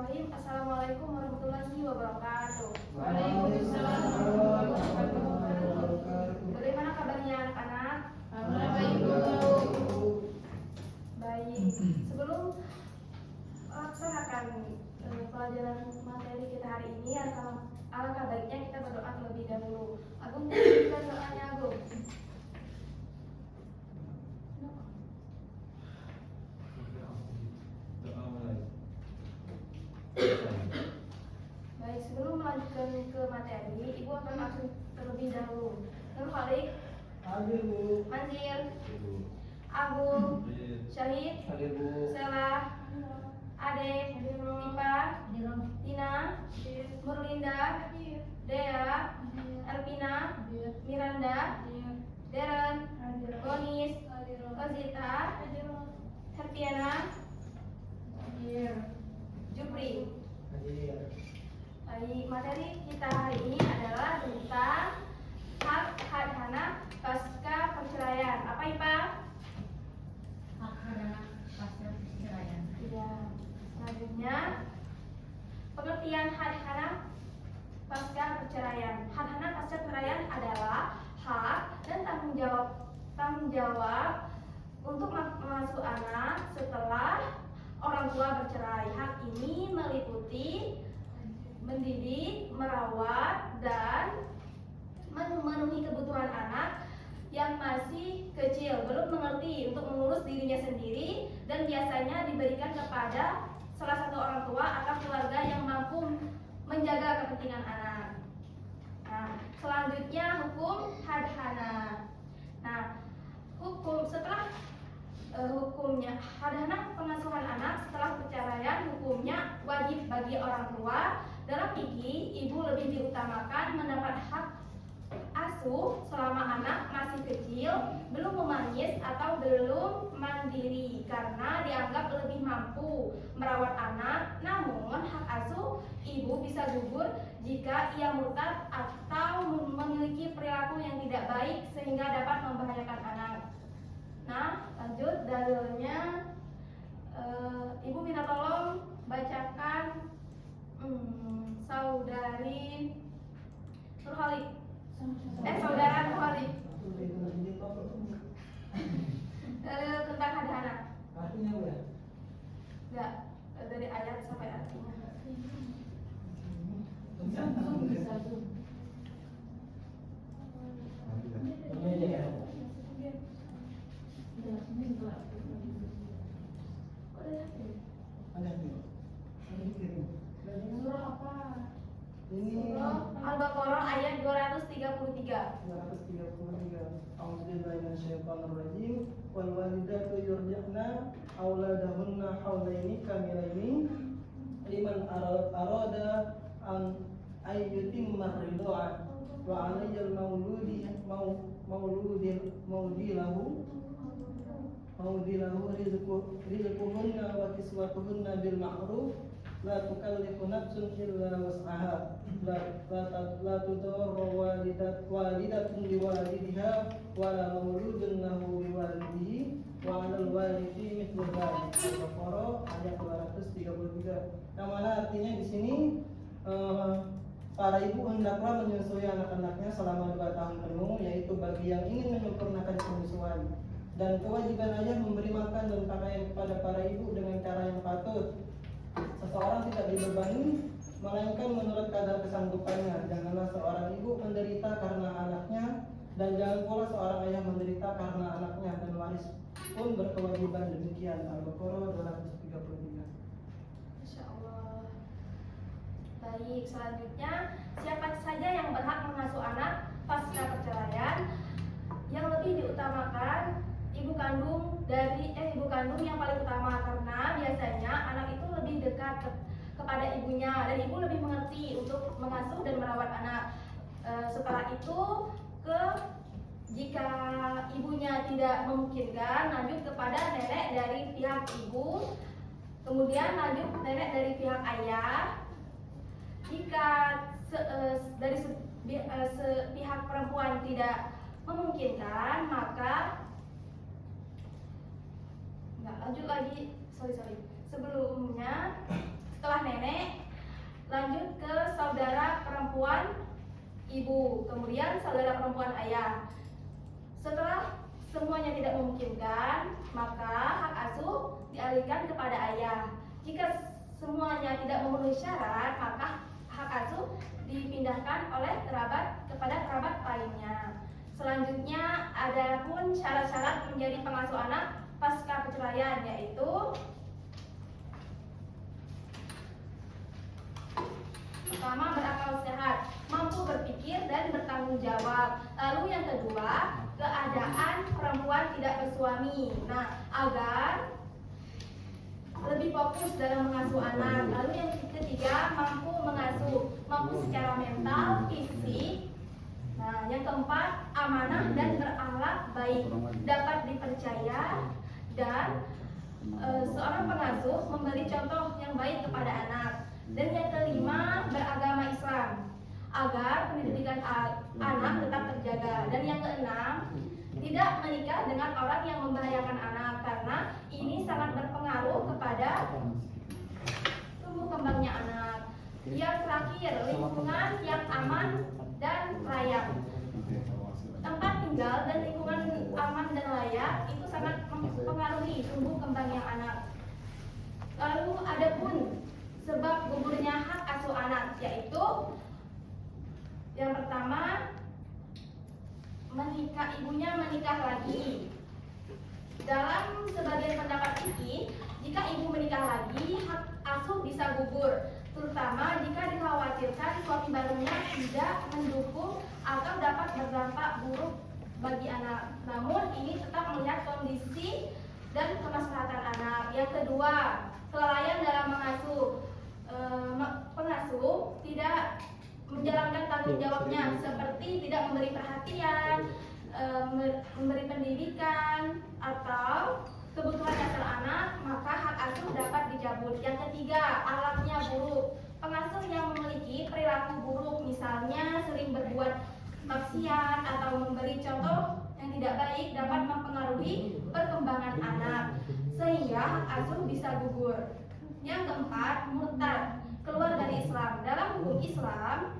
Bismillahirrahmanirrahim. Assalamualaikum warahmatullahi wabarakatuh. Waalaikumsalam warahmatullahi wabarakatuh. Bagaimana kabarnya anak-anak? Alhamdulillah baik, Bu. Baik. Sebelum melaksanakan pelajaran materi kita hari ini, alangkah baiknya kita berdoa terlebih dahulu. Agung, kita doanya Agung. Baik, sebelum melanjutkan ke materi, Ibu akan langsung terlebih dahulu. Nur Khalik, Hadir, Bu. Manzil, Agung, Syahid, Hadir, Bu. Sela, Ade, Pipa, Tina, Murlinda, Dea, Elvina, Miranda, Deren, Gonis, Ozita, Herpiana, Jupri. Hadir. Baik, materi kita hari ini adalah tentang hak hadhana pasca perceraian. Apa Ipa? Hak hadhana pasca perceraian. Iya. Selanjutnya, pengertian hadhana pasca perceraian. Hadhana pasca perceraian adalah hak dan tanggung jawab untuk mengasuh anak setelah orang tua bercerai. Hak ini meliputi mendidik, merawat, dan memenuhi kebutuhan anak yang masih kecil, belum mengerti untuk mengurus dirinya sendiri, dan biasanya diberikan kepada salah satu orang tua atau keluarga yang mampu menjaga kepentingan anak. Nah, selanjutnya hukum hadhana. Nah, setelah hukumnya hadhana pengasuhan anak setelah perceraian, hukumnya wajib bagi orang tua. Dalam fikih, ibu lebih diutamakan mendapat hak asuh selama anak masih kecil, belum memangis atau belum mandiri, karena dianggap lebih mampu merawat anak. Namun hak asuh ibu bisa gugur jika ia murtad atau memiliki perilaku yang tidak baik sehingga dapat membahayakan anak. Nah, lanjut dalilnya. Ibu minta tolong bacakan saudari Nurhalik. Saudara Nurhalik. Dalil tentang hadhana. Artinya, Bu, ya? Enggak, dari ayat sampai artinya. Ini ya. Ada nih. Surah apa? Ini Surah Al-Baqarah ayat 233. 233. A'udzubillahi minasyaitonir rajim. Wal walidatu yurdi'na auladahunna haulaini kamilaini liman arada an ayyutimma ridha wa 'alayyal maudilahu rizquhunna wa kiswatuhunna bil ma'ruf la tukallifu nafsun illa wus'aha la tudarru walidatun liwalidiha wa la mauludun lahu biwalidihi wa 'alal walidi mithlu dzalik. Al-Baqarah ayat 233. Yang mana artinya di sini para ibu hendaklah menyusui anak-anaknya selama 2 tahun penuh, yaitu bagi yang ingin menyempurnakan penyusuan. Dan kewajiban ayah memberi makan dan pakaian kepada para ibu dengan cara yang patut. Seseorang tidak dibebani, melainkan menurut kadar kesanggupannya. Janganlah seorang ibu menderita karena anaknya, dan jangan pula seorang ayah menderita karena anaknya, dan waris pun berkewajiban demikian. Al-Baqarah 233. Masya Allah. Baik, selanjutnya, siapa saja yang berhak mengasuh anak pasca perceraian? Yang lebih diutamakan ibu kandung yang paling utama, karena biasanya anak itu lebih dekat kepada ibunya dan ibu lebih mengerti untuk mengasuh dan merawat anak. Setelah itu jika ibunya tidak memungkinkan, lanjut kepada nenek dari pihak ibu, kemudian lanjut nenek dari pihak ayah. Jika dari pihak perempuan tidak memungkinkan, maka lanjut lagi. Sebelumnya, setelah nenek ibu, kemudian saudara perempuan ayah. Setelah semuanya tidak memungkinkan, maka hak asuh dialihkan kepada ayah. Jika semuanya tidak memenuhi syarat, maka hak asuh dipindahkan oleh kerabat kepada kerabat lainnya. Selanjutnya ada pun syarat-syarat menjadi pengasuh anak pasca perceraian, yaitu pertama, berakal sehat, mampu berpikir dan bertanggung jawab. Lalu yang kedua, keadaan perempuan tidak bersuami. Nah, agar lebih fokus dalam mengasuh anak. Lalu yang ketiga, mampu mengasuh, mampu secara mental, fisik. Nah, yang keempat, amanah dan berakhlak baik, dapat dipercaya, dan seorang pengasuh memberi contoh yang baik kepada anak. Dan yang kelima, beragama Islam, agar pendidikan anak tetap terjaga. Dan yang keenam, tidak menikah dengan orang yang membahayakan anak, karena ini sangat berpengaruh kepada tumbuh kembangnya anak. Yang terakhir, lingkungan yang aman dan layak. Tempat tinggal dan lingkungan aman dan layak itu sangat mempengaruhi tumbuh kembangnya anak. Lalu ada pun sebab gugurnya hak asuh anak, yaitu yang pertama, ibunya menikah lagi. Dalam sebagian pendapat ini, jika ibu menikah lagi, hak asuh bisa gugur, terutama jika dikhawatirkan suami barunya tidak mendukung atau dapat berdampak buruk bagi anak. Namun ini tetap melihat kondisi dan kemaslahatan anak. Yang kedua, kelalaian dalam mengasuh. Pengasuh tidak menjalankan tanggung jawabnya, seperti tidak memberi perhatian, memberi pendidikan, atau kebutuhan dasar anak, maka hak asuh dapat dicabut. Yang ketiga, akhlaknya buruk. Pengasuh yang memiliki perilaku buruk, misalnya sering berbuat maksiat atau memberi contoh yang tidak baik, dapat mempengaruhi perkembangan anak, sehingga hak asuh bisa gugur. Yang keempat, murtad, keluar dari Islam. Dalam hukum Islam,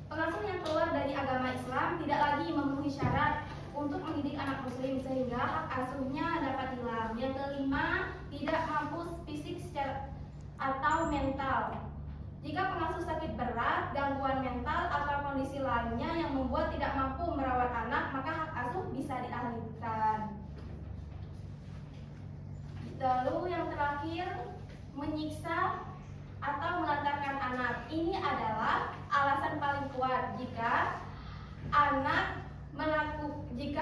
pengasuh yang keluar dari agama Islam tidak lagi memenuhi syarat untuk mendidik anak muslim, sehingga hak asuhnya dapat hilang. Yang kelima, tidak mampu fisik secara atau mental. Jika pengasuh sakit berat, gangguan mental atau kondisi lainnya yang membuat tidak mampu merawat anak, maka hak asuh bisa dialihkan. Lalu yang terakhir, menyiksa atau melantarkan anak. Ini adalah alasan paling kuat jika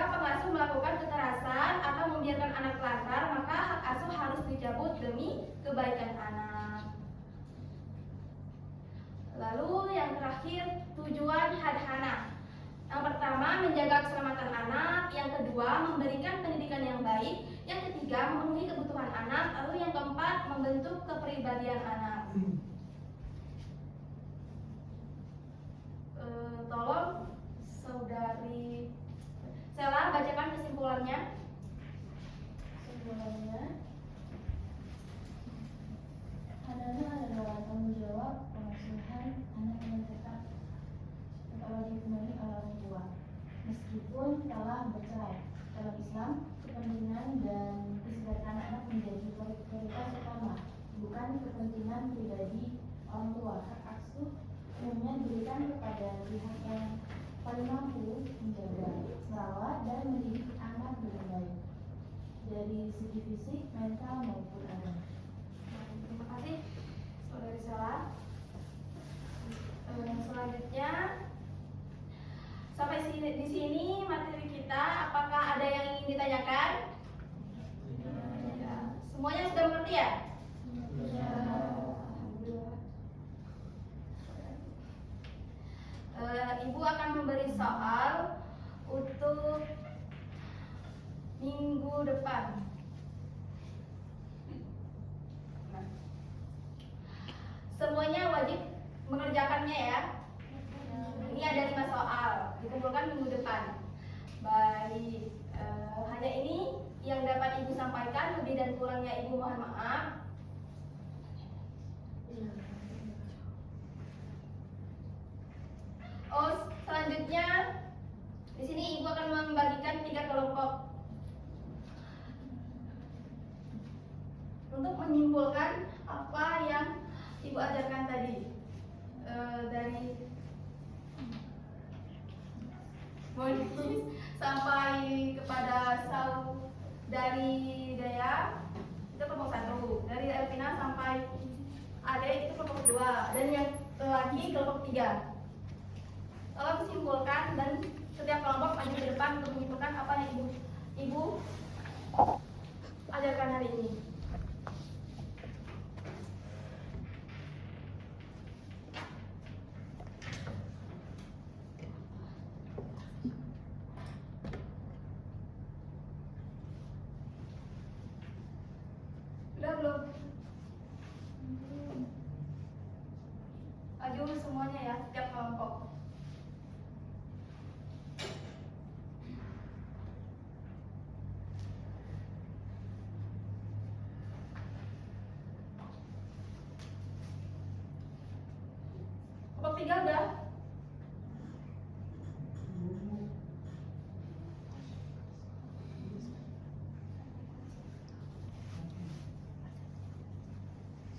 pengasuh melakukan kekerasan atau membiarkan anak telantar, maka hak asuh harus dicabut demi kebaikan anak. Lalu yang terakhir, tujuan hadhana. Yang pertama, menjaga keselamatan anak. Yang kedua, memberikan pendidikan yang baik. Yang ketiga, memenuhi kebutuhan anak. Lalu yang keempat, membentuk kepribadian anak. Tolong saudari Sela bacakan kesimpulannya. Hadana adalah tanggung jawab pengasuhan anak yang tetap wajib dipenuhi oleh orang tua, meskipun telah bercerai. Dalam Islam, kepentingan dan kesejahteraan anak menjadi prioritas utama, bukan kepentingan pribadi orang tua. Hak asuh umumnya diberikan kepada pihak yang paling mampu menjaga, merawat, dan mendidik anak dengan baik, dari segi fisik, mental, maupun agama. Terima kasih, saudari Sela. Selanjutnya, sampai di sini materi kita. Apakah ada yang ingin ditanyakan? Ya. Semuanya sudah mengerti ya? Ibu akan memberi soal untuk minggu depan. Nah, semuanya wajib mengerjakannya ya. Ini ada 5 soal, dikumpulkan minggu depan. Baik, hanya ini yang dapat Ibu sampaikan. Lebih dan kurangnya Ibu mohon maaf. ibu ajarkan tadi dari Monis sampai kepada saudari Daya itu kelompok 1, dari Elvina sampai Ade itu kelompok 2, dan yang lagi kelompok 3. Tolong simpulkan dan setiap kelompok maju ke depan untuk menyimpulkan apa yang ibu ajarkan hari ini. Sudah belum? Maju semuanya ya, setiap kelompok. Kelompok 3 udah?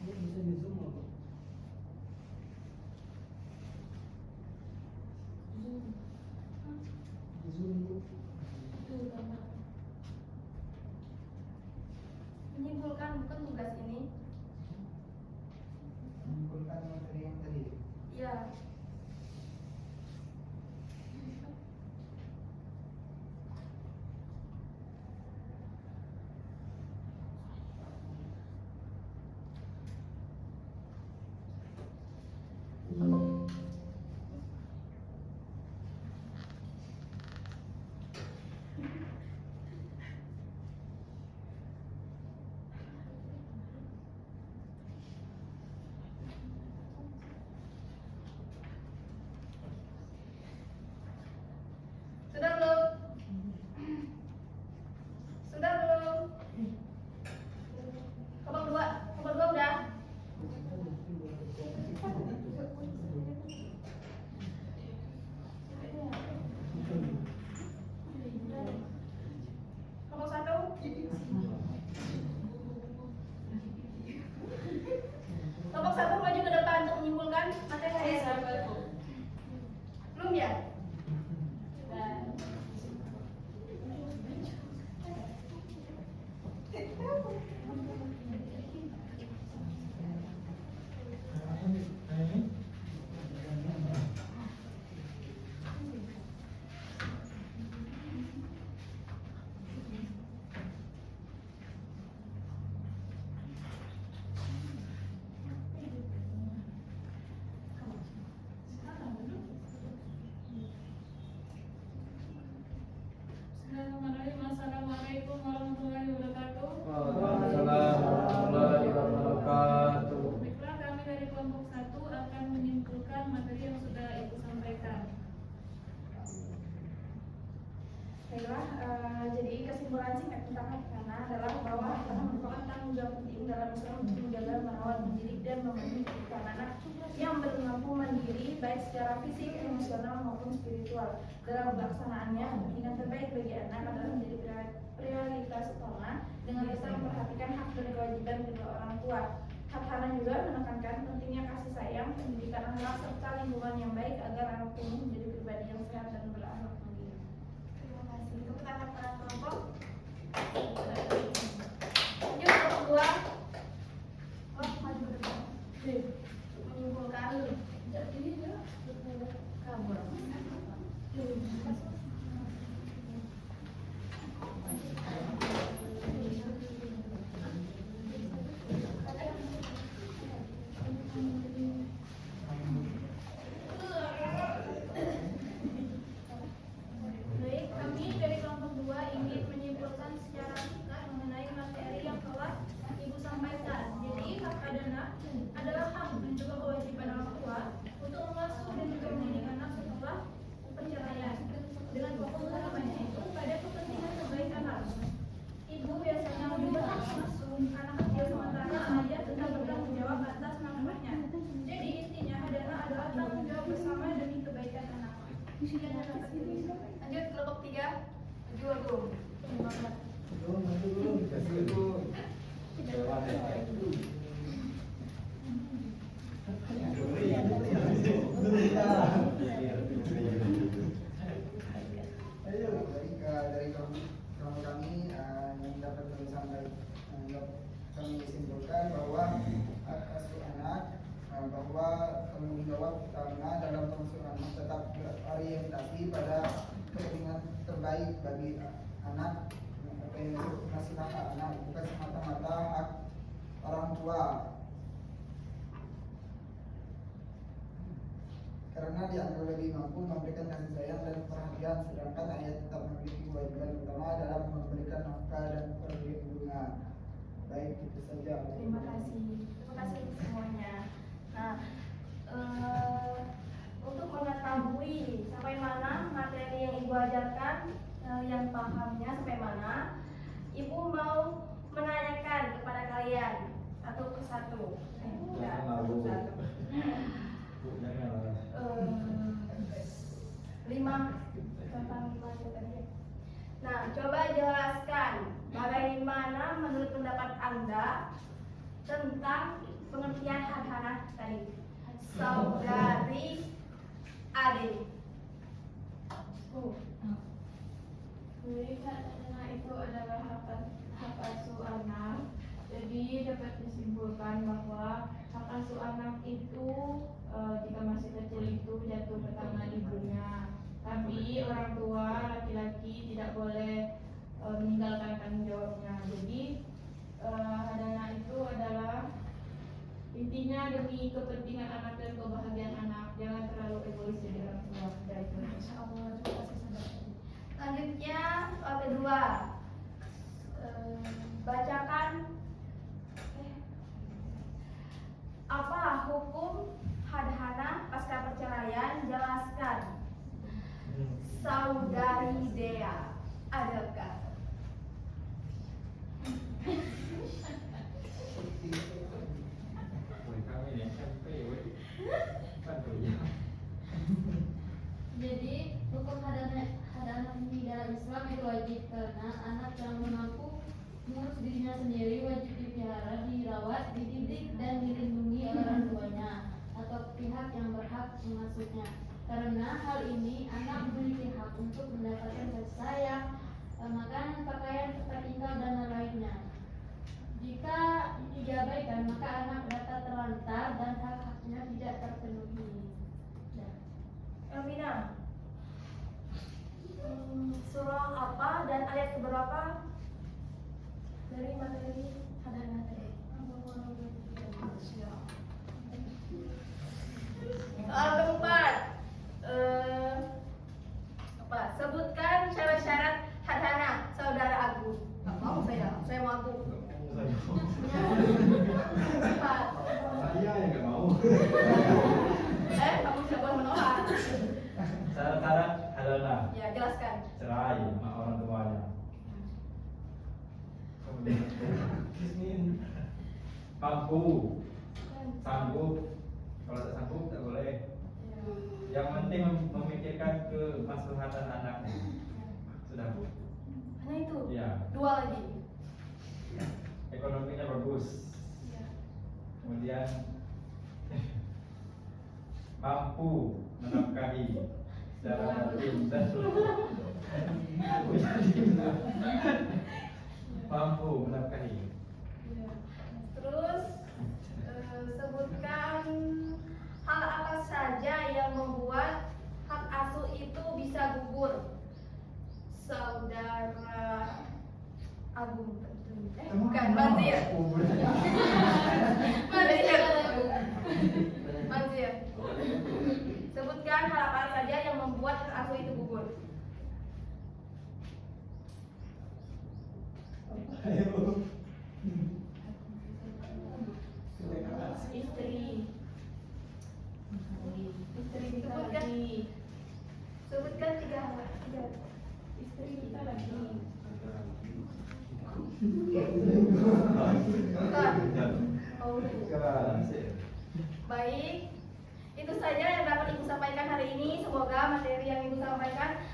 Bisa di zoom apa? Di zoom Bu. Menyimpulkan bukan tugas ini. Mengumpulkan materi yang tadi. Ya. Sudah belum? Sudah belum? Kelompok 2 udah? Kelompok 1? Kelompok 1 maju ke depan untuk menyimpulkan materi hari ini. Belum ya? Bismillahirrahmanirrahim. Assalamualaikum warahmatullahi wabarakatuh. Waalaikumsalam warahmatullahi wabarakatuh. Baiklah, kami dari kelompok 1 akan menyimpulkan materi yang sudah Ibu sampaikan. Baiklah, jadi kesimpulan singkat tentang Hatkana adalah bahwa Hatkana merupakan tanggung jawab penting dalam Islam untuk menjaga, merawat, mendidik, dan memenuhi kebutuhan anak yang mampu mandiri baik secara fisik, emosional maupun spiritual. Dalam pelaksanaannya, kepentingan terbaik bagi anak adalah menjadi prioritas utama dengan tetap memperhatikan hak dan kewajiban kedua orang tua. Hatkana juga menekankan pentingnya kasih sayang, pendidikan anak, serta lingkungan yang baik agar anak tumbuh menjadi pribadi yang sehat dan berakhlak mulia. Terima kasih. Tepuk tangan para kelompok. Lanjut kelompok 2. Oh, maju ke depan. Menyimpulkan. Ini dia kabur. Baik, kami dari kelompok 2 ingin menyimpulkan secara singkat mengenai materi yang telah Ibu sampaikan. Jadi, hak anak adalah hak dan juga kewajiban orang tua untuk mengasuh dan juga mendidik anak setelah perceraian. Dengan fokus utamanya itu pada kepentingan terbaik anak. Ibu biasanya lebih berhak mengasuh anak kecil sementara ayah tetap bertanggung jawab atas nafkahnya. Jadi intinya adalah tanggung jawab bersama demi kebaikan anak. Sekian yang dapat Ibu sampaikan. Lanjut kelompok 3. Maju Agung. Belum, maju belum. Kasih Bu. jawab karena dalam pengasuhan anak tetap berorientasi pada kepentingan terbaik bagi anak, ngasih hak anak, bukan semata-mata hak orang tua. Karena dianggap lebih mampu memberikan kasih sayang dan perhatian, sedangkan ayah tetap memiliki kewajiban utama dalam memberikan nafkah dan perlindungan. Baik, itu saja. Terima kasih semuanya. Nah, untuk mengetahui sampai mana materi yang ibu ajarkan, yang pahamnya sampai mana, ibu mau menanyakan kepada kalian satu persatu. Enggak, satu-satu. 5 tentang 5 itu tadi ya. Nah, coba jelaskan bagaimana menurut pendapat Anda tentang pengertian hadhanah tadi. Saudari adik. Jadi hadhanah itu adalah hak asuh anak. Jadi dapat disimpulkan bahwa hak asuh anak itu jika masih kecil itu jatuh ke tangan ibunya. Tapi orang tua laki-laki tidak boleh meninggalkan tanggung jawabnya. Jadi hadhanah itu adalah intinya demi kepentingan anak dan kebahagiaan anak. Jangan terlalu egois jadi orang tua. Masya Allah, terima kasih saudara. Selanjutnya soal kedua. Bacakan apa hukum hadhanah pasca perceraian, jelaskan. Saudari Dea, adakah? Jadi hukum hadhanah di dalam Islam itu wajib karena anak yang mampu mengurus dirinya sendiri wajib dipelihara, dirawat, dididik dan dilindungi oleh orang tuanya atau pihak yang berhak mengasuhnya. Karena hal ini anak memiliki hak untuk mendapatkan kasih sayang, makanan, pakaian, tempat tinggal dan lainnya. Jika diabaikan maka anak dapat terlantar dan hak-haknya tidak terpenuhi. Elvina, surah apa dan ayat berapa dari materi hadhanah tadi? Soal keempat, sebutkan syarat-syarat hadhanah saudara Agung. Nggak mau saya mau Agung. Empat. Saya yang nggak mau. Kamu tidak boleh menolak. Syarat-syarat adalah Ya, jelaskan. cerai sama orang tuanya. Kemudian mampu, sanggup. Kalau tak sanggup tak boleh. Yang penting memikirkan kemaslahatan anaknya. Sudah bu. Hanya itu. Ya. Dua lagi. Ekonominya bagus. Kemudian mampu menafkahi secara rutin dan mampu menafkahi. Terus sebutkan hal apa saja yang membuat hak asuh itu bisa gugur. Saudara Agung. Bukan, Manzir. Manzir. Sebutkan hal apa saja yang membuat hak asuh itu gugur. Istri kita lagi. Sebutkan tiga. Istri kita lagi. Bukan. Oh, baik. Itu saja yang dapat Ibu sampaikan hari ini. Semoga materi yang Ibu sampaikan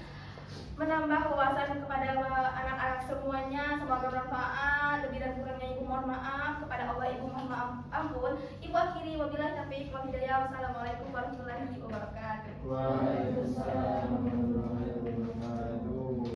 menambah wawasan kepada anak-anak semuanya. Semoga bermanfaat. Lebih dan kurangnya Ibu mohon maaf. Kepada Allah Ibu mohon maaf ampun. Ibu akhiri wabillahi taufiq wal hidayah. Wassalamualaikum warahmatullahi wabarakatuh.